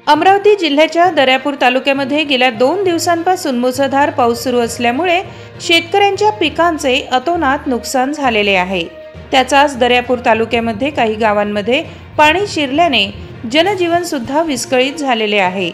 अमरावती जिल्ह्याच्या दर्यापूर तालुक्यामध्ये गेल्या 2 दिवसांपासून मुसळधार पाऊस सुरू असल्यामुळे शेतकऱ्यांच्या पिकांचे अतोनात नुकसान झालेले आहे। त्याचाच दर्यापूर तालुक्यामध्ये काही गावांमध्ये पाणी शिरल्याने जनजीवन सुद्धा विस्कळीत झालेले आहे।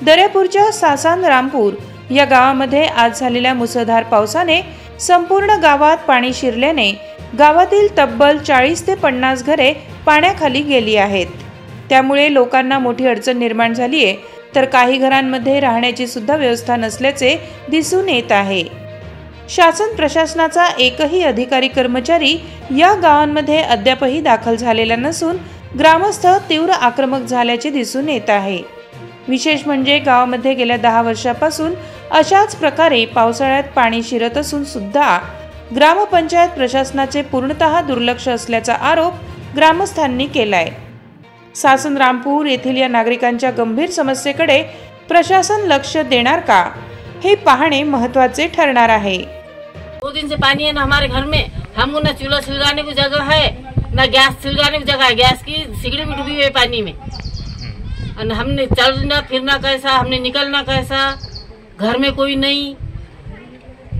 दर्यापूरच्या सासन रामपूर या गावामध्ये आज झालेल्या मुसळधार पावसाने संपूर्ण गावात पाणी शिरल्याने गावातील तब्बल 40 ते 50 घरे पाण्याखाली गेली आहेत। त्यामुळे लोकांना मोठी अडचण निर्माण झाली आहे, तर काही घरांमध्ये राहण्याची सुद्धा व्यवस्था नसल्याचे दिसून येत आहे। शासन प्रशासनाचा एकही अधिकारी कर्मचारी या गावांमध्ये अद्यापही दाखल झालेला नसून ग्रामस्थ तीव्र आक्रमक झाल्याचे दिसून येत आहे। विशेष म्हणजे गावामध्ये गेल्या 10 वर्षापासून अशाच प्रकारे पावसाळ्यात पाणी शिरत असून सुद्धा ग्रामपंचायत प्रशासनाचे पूर्णतः दुर्लक्ष असल्याचा आरोप ग्रामस्थांनी केलाय। सासन रामपूर येथील या नागरिकांच्या गंभीर समस्येकडे प्रशासन लक्ष देणार का, हे पाहणे महत्त्वाचे ठरणार है। 2 दिन से पानी है ना हमारे घर में, हमको ना चूल्हा सिलगाने को जगह है ना गैस सिलगाने को जगह है। गैस की सिगड़ी भी डूबी हुई है पानी में। और हमने चलना फिरना कैसा, हमने निकलना कैसा, घर में कोई नहीं।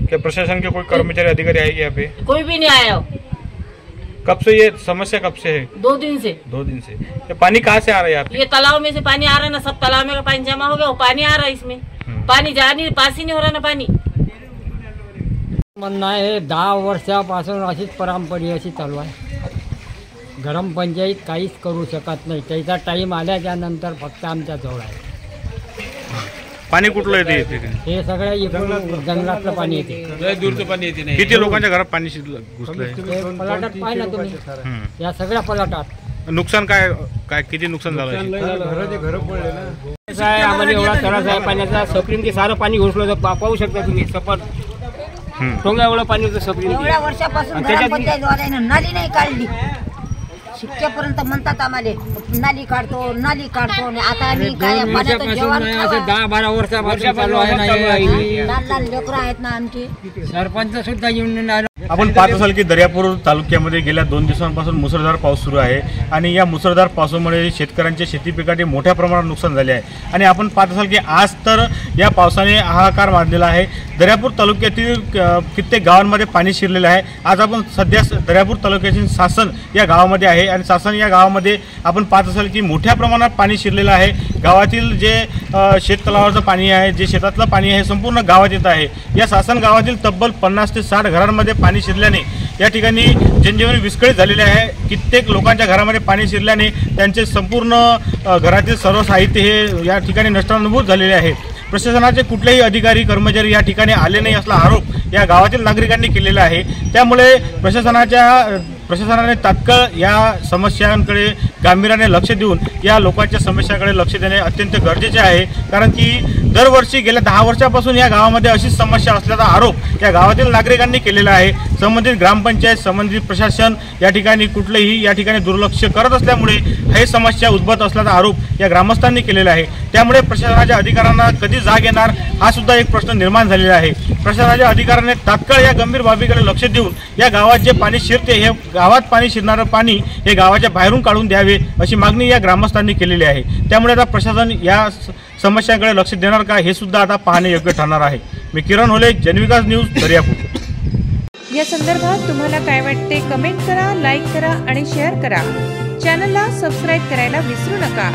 क्या प्रशासन के कोई कर्मचारी अधिकारी आए यहाँ पे? कोई भी नहीं आया। कब से ये समस्या कब से है? 2 दिन से। 2 दिन से। ये पानी कहाँ से आ रहा है यहाँ पे? ये तालाब में से पानी आ रहा है ना, सब तालाब में का पानी जमा हो गया, वो पानी आ रहा है इसमें। पानी जा नहीं, पास ही नहीं हो रहा ना पानी। म्हणणं आहे 10 वर्षापासून अशीच परंपरा अशी चालू आहे। ग्रामपंचायत काहीच करू शकत नाही, त्याचा टाइम आल्याच्या नंतर फक्त आमच्या जवळ आहे। पाणी कुठलं येते? हे सगळं इकडून जंगलातलं पाणी येते, दूरचं पाणी येते नाही। किती लोकांच्या घरात पाणी घुसलंय? पलाटात पाहिलं तुम्ही, या सगळ्या पलाटात नुकसान काय किती नुकसान झालं? आम्हाला एवढा त्रास आहे पाण्याचा, सप्रिंग के सारं पाणी घुसलं, पाहू शकता तुम्ही। सपाट टोंगा एवढं पाणी होतं सप्रिंग। एवढ्या वर्षापासून ग्रामपंचायतवाल्यानं नाली नाही काढली। शिक्षेपर्यंत म्हणतात आम्हाला नाली काढतो आता आम्ही काय पाण्याचं जेवण 10-12 वर्षापासून चालू आहे ना। लहान लेकरं आहेत ना आमची। सरपंच सुद्धा येऊन आपण पाहत असाल की दर्यापूर तालुक्यामध्ये गेल्या 2 दिवसांपासून मुसळधार पाऊस सुरू आहे आणि या मुसळधार पावसामुळे शेतकऱ्यांच्या शेती पिकाचे मोठ्या प्रमाणात नुकसान झाले आहे। आणि आपण पाहत असाल की आज तर या पावसाने हाहाकार माजलेला आहे। दर्यापूर तालुक्यातील कित्येक गावांमध्ये पाणी शिरलेलं आहे। आज आपण सध्या दर्यापूर तालुक्यातील सासन या गावामध्ये आहे आणि सासन या गावामध्ये आपण पाहत असाल की मोठ्या प्रमाणात पाणी शिरलेलं आहे। गावातील जे शेततलावाचं पाणी आहे, जे शेतातलं पाणी आहे, संपूर्ण गावात येत आहे। या सासन गावातील तब्बल 50 ते 60 घरांमध्ये पाणी शिरल्याने या ठिकाणी जनजीवन विस्कळीत झालेले आहे। कित्येक लोकांच्या घरामध्ये पाणी शिरल्याने त्यांचे संपूर्ण घरातील सर्व साहित्य हे या ठिकाणी नष्टानुभूत झालेले आहे। प्रशासनाचे कुठलेही अधिकारी कर्मचारी या ठिकाणी आले नाही असला आरोप या गावातील नागरिकांनी केलेला आहे। त्यामुळे प्रशासनाने तात्काळ या समस्यांकडे गांभीर्याने लक्ष देऊन या लोकांच्या समस्याकडे लक्ष देणे अत्यंत गरजेचे आहे। कारण की दरवर्षी गेल्या 10 वर्षापासून या गावामध्ये अशीच समस्या असल्याचा आरोप या गावातील नागरिकांनी केलेला आहे। संबंधित ग्रामपंचायत, संबंधित प्रशासन या ठिकाणी दुर्लक्ष करत असल्यामुळे हे समस्या उद्भवत असल्याचा आरोप या ग्रामस्थांनी केलेला आहे। त्यामुळे प्रशासनाच्या अधिकाऱ्यांना कधी जाग येणार हा सुद्धा एक प्रश्न निर्माण झालेला आहे। प्रशासनाच्या अधिकाऱ्यांनी तात्काळ या गंभीर बाबीकडे लक्ष देऊन या गावात जे पाणी शिरते, हे गावात पाणी शिरणारं पाणी हे गावाच्या बाहेरून काढून द्यावे अशी मागणी या ग्रामस्थांनी केलेली आहे। त्यामुळे आता प्रशासन या समस्यांकडे लक्ष देणार का हे सुद्धा आता पाहणे योग्य ठरणार आहे। मी किरण होले, जनविकास न्यूज, दर्यापूर। या संदर्भात तुम्हाला काय वाटते कमेंट करा, लाईक करा आणि शेअर करा। चॅनलला सबस्क्राइब करायला विसरू नका।